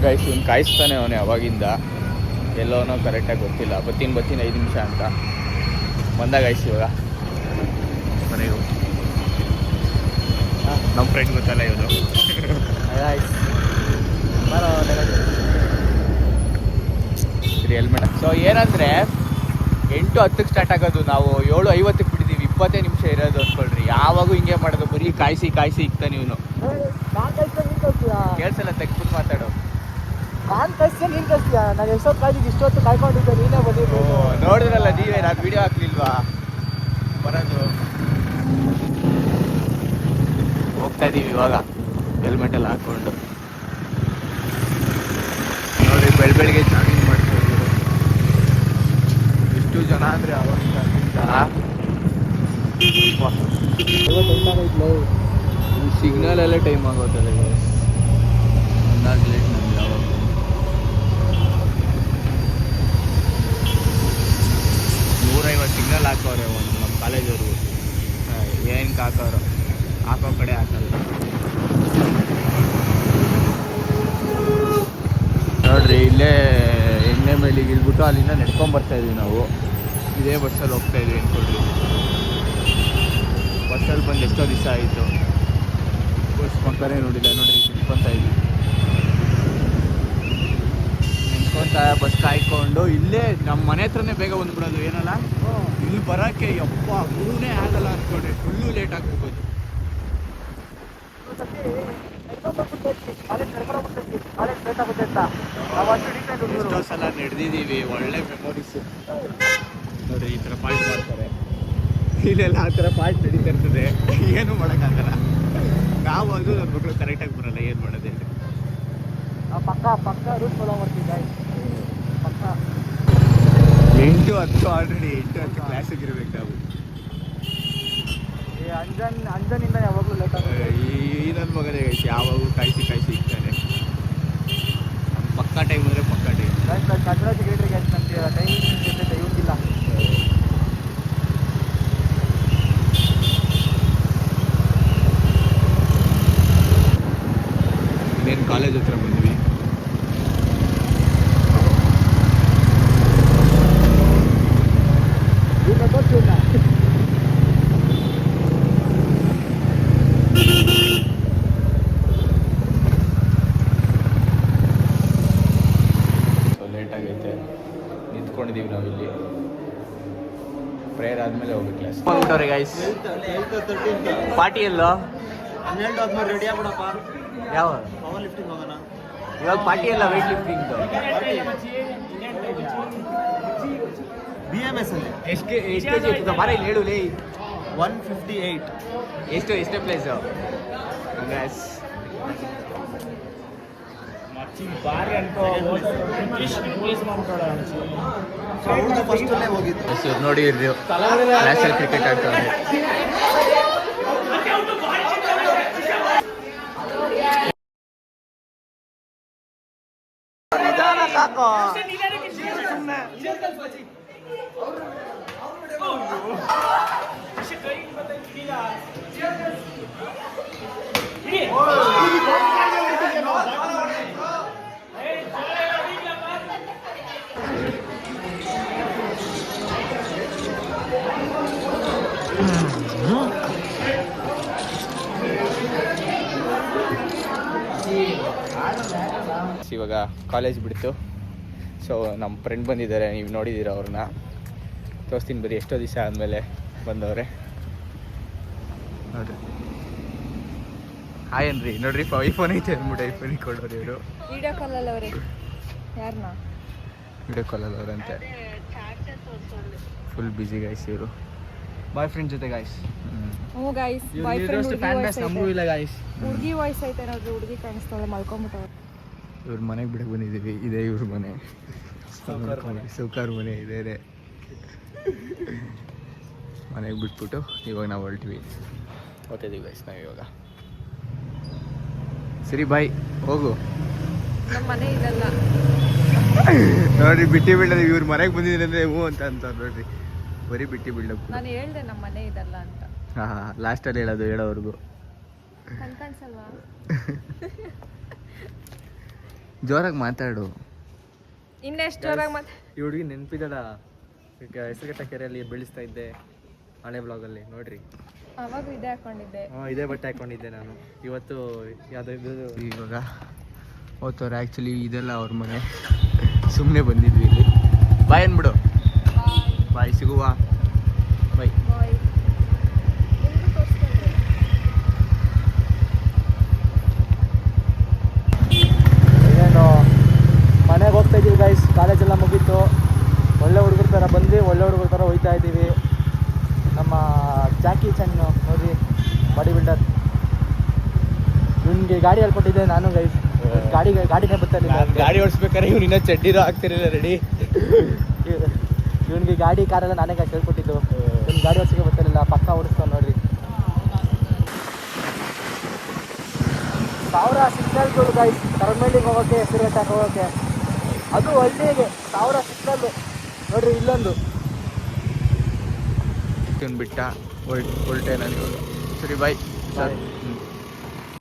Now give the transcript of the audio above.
Guys ಇವ್ನು ಕಾಯಿಸ್ತಾನೆ ಅವನೇ ಅವಾಗಿಂದ ಎಲ್ಲೋನೋ ಕರೆಕ್ಟಾಗಿ ಗೊತ್ತಿಲ್ಲ. ಬರ್ತೀನಿ 5 ನಿಮಿಷ ಅಂತ ಬಂದ ಗೈಸ್. ಇವಾಗ ಮನೆಗೆ ನಮ್ಮ ಫ್ರೆಂಡ್ ಗೊತ್ತಲ್ಲ ಇವನು. ಹೆಲ್ಮೆಟ್. ಸೊ ಏನಂದರೆ 8:10 ಸ್ಟಾರ್ಟ್ ಆಗೋದು, ನಾವು 7:50 ಬಿಟ್ಟಿದ್ದೀವಿ. 20 ನಿಮಿಷ ಇರೋದು ಅಂದ್ಕೊಳ್ರಿ. ಯಾವಾಗೂ ಹಿಂಗೆ ಮಾಡೋದು, ಬರೀ ಕಾಯಿಸಿ ಇಕ್ತಾನೆ ಇವನು. ಕೇಳಿಸಲ್ಲ, ತೆಗ್ಬಿಟ್ಟು ಮಾತಾಡೋ. ನಾನು ಕಳಿಸ್ತೀನಿ, ನೀನು ಕಳಿಸ್ತೀಯ? ನಾನು ಎಷ್ಟೊತ್ತು ಕಾಯ್ದಿದ್ದು, ಇಷ್ಟೊತ್ತು ಕಾಯ್ಕೊಂಡಿದ್ದೆ, ನೀನೇ ಬಂದಿದ್ದು. ನೋಡಿದ್ರಲ್ಲ ನೀವೇ, ನಾನು ವಿಡಿಯೋ ಹಾಕ್ಲಿಲ್ವಾ ಬರೋದು. ಹೋಗ್ತಾ ಇದ್ದೀವಿ ಇವಾಗ ಹೆಲ್ಮೆಟೆಲ್ಲ ಹಾಕ್ಕೊಂಡು. ನೋಡಿ ಬೆಳಗ್ಗೆ ಜಾಗಿಂಗ್ ಮಾಡ್ತಾ ಇದ್ದೀವಿ. ಎಷ್ಟು ಜನ ಅಂದರೆ ಅವಾಗಿಂದ ಸಿಗ್ನಲ್ ಎಲ್ಲ ಟೈಮ್ ಆಗೋದಲ್ಲ ಒಂದಾಗಲಿ ನಮ್ಗೆ ಯಾವಾಗ. ಸಿಗ್ನಲ್ ಹಾಕೋರೆ ಒಂದು ನಮ್ಮ ಕಾಲೇಜವ್ರು. ಏನಕ್ಕೆ ಹಾಕೋರು, ಹಾಕೋ ಕಡೆ ಹಾಕಲ್ಲ. ನೋಡ್ರಿ ಇಲ್ಲೇ ಎಣ್ಣೆ ಮೇಲಿಗೆ ಇಲ್ಬಿಟ್ಟು ಅಲ್ಲಿಂದ ನೆಡ್ಕೊಂಬರ್ತಾಯಿದ್ವಿ ನಾವು. ಇದೇ ಬಸ್ಸಲ್ಲಿ ಹೋಗ್ತಾಯಿದ್ವಿ ಅಂದ್ಕೊಳ್ರಿ. ಬಸ್ಸಲ್ಲಿ ಬಂದು ಎಷ್ಟೋ ದಿವಸ ಆಯಿತು. ಬಸ್ ಪಕ್ಕನೇ ನೋಡಿಲ್ಲ ನೋಡ್ರಿ, ನಿಂತ್ಕೊತಾ ಇದ್ವಿ. ಬಸ್ ಕಾಯ್ಕೊಂಡು ಇಲ್ಲೇ ನಮ್ಮ ಮನೆ ಹತ್ರನೇ ಬೇಗ ಬಂದ್ಬಿಡೋದು. ಏನಲ್ಲ ಇಲ್ಲಿ ಬರೋಕ್ಕೆ ಯಪ್ಪ ಗುರುನೇ ಆಗಲ್ಲ ಅಂದ್ಕೊಂಡೆ. ಫುಲ್ಲು ಲೇಟ್ ಆಗ್ಬಿಡ್ಬೋದು. ಎಷ್ಟೋ ಸಲ ನಡೆದಿದ್ದೀವಿ, ಒಳ್ಳೆ ಮೆಮೊರೀಸ್. ನೋಡ್ರಿ ಈ ಥರ ಪಾರ್ಟ್ ಮಾಡ್ತಾರೆ, ಇಲ್ಲೆಲ್ಲ ಆ ಥರ ಪಾರ್ಟ್ ನಡೀತಾ ಇರ್ತದೆ. ಏನು ಮಾಡೋಕ್ಕಾಗಲ್ಲ. ನಾವು ಅದು ನನ್ನ ಮಕ್ಕಳು ಕರೆಕ್ಟಾಗಿ ಬರೋಲ್ಲ, ಏನು ಮಾಡೋದು ಹೇಳಿ. ಪಕ್ಕ ರೂಟ್ ಫಾಲೋ ಮಾಡ್ತಿದ್ದೆ. ಪಕ್ಕ 8:10 ಆಲ್ರೆಡಿ. 8:10 ಕ್ಲಾಸಿಗೆ ಇರ್ಬೇಕು ನಾವು. ಅಂಜನಿಂದ ಯಾವಾಗಲೂ ಲೇಟ್ ಆಗುತ್ತೆ. ಈ ನನ್ನ ಮಗನೇ ಯಾವಾಗೂ ಕಾಯಿಸಿ ಇರ್ತಾನೆ. ಪಕ್ಕಾ ಟೈಮ್ ಅಂದರೆ ಪಕ್ಕಾ ಟೈಮ್. ಕನ್ನಡ ಸಿಗ್ರೇಟ್ರಿಗೆ ನಮಗೆ ಟೈಮಿಂಗ್ ಜೊತೆ ಇವ್ರಿಗಿಲ್ಲ. ಇನ್ನೇನು ಕಾಲೇಜ್ ಹತ್ರ ಬಂದ್ವಿ. ಲೇಟ್ ಆಗೈತೆ, ನಿಂತ್ಕೊಂಡಿದ್ದೀವಿ ನಾವಿಲ್ಲಿ. ಪ್ರೇಯರ್ ಆದಮೇಲೆ ಹೋಗಿ ಕ್ಲಾಸ್ ಹೋಗ್ಬಿಟ್ಟವ್ರೆ ಗೈಸ್. ಪಾರ್ಟಿ ಎಲ್ಲೋ 12 ರೆಡಿ ಆಗ್ಬಿಡಪ್ಪ. ಯಾವ ಪವರ್ ಲಿಫ್ಟಿಂಗ್ ಹೋಗೋಣ ಇವಾಗ? ಪಾರ್ಟಿ ಎಲ್ಲ ವೆಯ್ಟ್ ಲಿಫ್ಟಿಂಗ್. BMS ಅಲ್ಲಿ ಎಷ್ಟು ಕೆಜಿ ಇರ್ತದೆ ಮಾರ? ಇಲ್ಲಿ ಹೇಳು ಲೇ. 158. ಎಷ್ಟೇ ಪ್ಲೇಸು ಗೈಸ್? ನೋಡಿ ನ್ಯಾಷನಲ್ ಕ್ರಿಕೆಟ್ ಆಡ್ತಾರೆ. ಇವಾಗ ಕಾಲೇಜ್ ಬಿಡ್ತು. ಸೊ ನಮ್ಮ ಫ್ರೆಂಡ್ ಬಂದಿದ್ದಾರೆ, ನೀವು ನೋಡಿದ್ದೀರ ಅವ್ರನ್ನ. ತೋರಿಸ್ತೀನಿ ಬರೀ, ಎಷ್ಟೋ ದಿವಸ ಆದಮೇಲೆ ಬಂದವ್ರೆ ನೋಡ್ರಿ. ಹಾಯ್ ಅನ್ರಿ. ನೋಡ್ರಿ ಐಫೋನ್ ಐತೆ ಅಂದ್ಬಿಟ್ಟು ಐಫೋನಿಗೆ ಕೊಡೋರು ಇವರು. ವಿಡಿಯೋ ಕಾಲಲ್ಲಿ ಅವರೇ. ಯಾರನ್ನ ವಿಡಿಯೋ ಕಾಲಲ್ಲಿ ಅವರಂತೆ. ಫುಲ್ ಬಿಸಿ ಗೈಸ್ ಇವರು. ಬಾಯ್ ಫ್ರೆಂಡ್ ಜೊತೆ ಗೈಸ್. ಹ್ಞೂ ಗೈಸ್, ಬಾಯ್ ಫ್ರೆಂಡ್ ನಮಗೂ ಇಲ್ಲ ಗೈಸ್. ಹುಡುಗಿ ವಾಯ್ಸ್ ಐತೆ ನೋಡ್ರಿ. ಹುಡುಗಿ ಕಾಣಿಸ್ತಾಳೆ, ಮಲ್ಕೊಂಬಿಟ್ಟವ್ರು. ಇವ್ರ ಮನೆಗೆ ಬಿಡಕ್ಕೆ ಬಂದಿದ್ದೀವಿ. ಇದೇ ಇವ್ರ ಮನೆ, ಸೌಕಾರ್ ಮನೆ ಇದೇನೆ. ಮನೆಗೆ ಬಿಟ್ಬಿಟ್ಟು ಇವಾಗ ನಾವು ಹೊರಟಿವಿ, ಓದ್ತಿದ್ದೀವಿ ಗೈಸ್ ನಾವು ಇವಾಗ. ಸರಿ ಬಾಯ್, ಹೋಗು. ನಮ್ಮ ಮನೆ ಇದಲ್ಲ ನೋಡ್ರಿ, ಬಿಟ್ಟಿ ಬೀಳೋದು. ಇವ್ರ ಮನೆಗೆ ಬಂದಿದ್ದೀನಿ ಅಂದರೆ ಹ್ಞೂ ಅಂತ ನೋಡ್ರಿ, ಬರೀ ಬಿಟ್ಟಿ ಬೀಳೋದು. ನಾನು ಹೇಳ್ದೆ ನಮ್ಮ ಮನೆ ಇದಲ್ಲ ಅಂತ. ಹಾಂ, ಲಾಸ್ಟಲ್ಲಿ ಹೇಳೋವರೆಗೂ ಕಣ್ಕಾಣಿಸಲ್ವಾ? ಜೋರಾಗಿ ಮಾತಾಡು. ಇನ್ನೆಷ್ಟು ಜೋರಾಗಿ ಮತ್ತೆ ಈ ಹುಡುಗಿ ನೆನಪಿದಲ್ಲ, ಈಗ ಹೆಸರುಘಟ್ಟ ಕೆರೆಯಲ್ಲಿ ಬೆಳೆಸ್ತಾ ಇದ್ದೆ ಹಳೆ ಬ್ಲಾಗಲ್ಲಿ ನೋಡ್ರಿ. ಅವಾಗ ಇದೇ ಹಾಕೊಂಡಿದ್ದೆ. ಇದೇ ಬಟ್ಟೆ ಹಾಕೊಂಡಿದ್ದೆ ನಾನು. ಇವತ್ತು ಯಾವುದೋ ಇದು ಇವಾಗ ಹೋಗ್ತವ್ರೆ. ಆ್ಯಕ್ಚುಲಿ ಇದೆಲ್ಲ ಅವ್ರ ಮನೆ, ಸುಮ್ಮನೆ ಬಂದಿದ್ವಿ ಇಲ್ಲಿ. ಬಾಯ್ ಅಂದ್ಬಿಡು. ಬಾಯ್, ಸಿಗುವ. ಬೈ. ಬಾಯ್. ಎಲ್ರು ತೋರಿಸ್ಕೊಂಡ್ರೆ ಏನೇನು ಮನೆಗೆ ಹೋಗ್ತಾ ಇದ್ದೀವಿ ಗೈಸ್. ಕಾಲೇಜೆಲ್ಲ ಮುಗೀತು. ಒಳ್ಳೆ ಹುಡುಗರ ಥರ ಬಂದು ಒಳ್ಳೆ ಹುಡುಗರ ಥರ ಹೋಗ್ತಾ ಇದ್ದೀವಿ. ನಮ್ಮ ಜಾಕಿ ಚನ್ ನೋಡಿ, ಬಾಡಿ ಬಿಲ್ಡರ್. ಇವನಿಗೆ ಗಾಡಿ ಹೇಳ್ಕೊಟ್ಟಿದ್ದೆ ನಾನು ಗೈಸ್. ಗಾಡಿನೇ ಬರ್ತಾಯಿಲ್ಲ. ಗಾಡಿ ಓಡಿಸ್ಬೇಕಾದ್ರೆ ಇವ್ನು ಇನ್ನೂ ಚಡ್ಡಿರೋ ಆಗ್ತಿರಲಿಲ್ಲ ರೆಡಿ. ಇವನಿಗೆ ಗಾಡಿ ಕಾರೆಲ್ಲ ನಾನೇ ಗಾಡಿ ಹೇಳ್ಕೊಟ್ಟಿದ್ದು. ಇವ್ನು ಗಾಡಿ ಓಡಿಸೋಕೆ ಬರ್ತಾಯಿಲ್ಲ, ಪಕ್ಕ ಓಡಿಸ್ತಾನೆ ನೋಡ್ರಿ. 1000 ಸಿಗ್ನಲ್ಗಳು ಗೈಸ್, ಕರ್ಮಳ್ಳಿಗೆ ಹೋಗೋಕ್ಕೆ, ಹೆಸರುಘಟ್ಟಕ್ಕೆ ಹೋಗೋಕ್ಕೆ. ಅದು ಹಳ್ಳಿಗೆ 1000 ಸಿಗ್ನಲ್ಲು ನೋಡ್ರಿ. ಇಲ್ಲೊಂದು ಬಿಟ್ಟ ಹೊರಟೆ ನಾನು ಇವಾಗ. ಸರಿ ಬಾಯ್. Bye.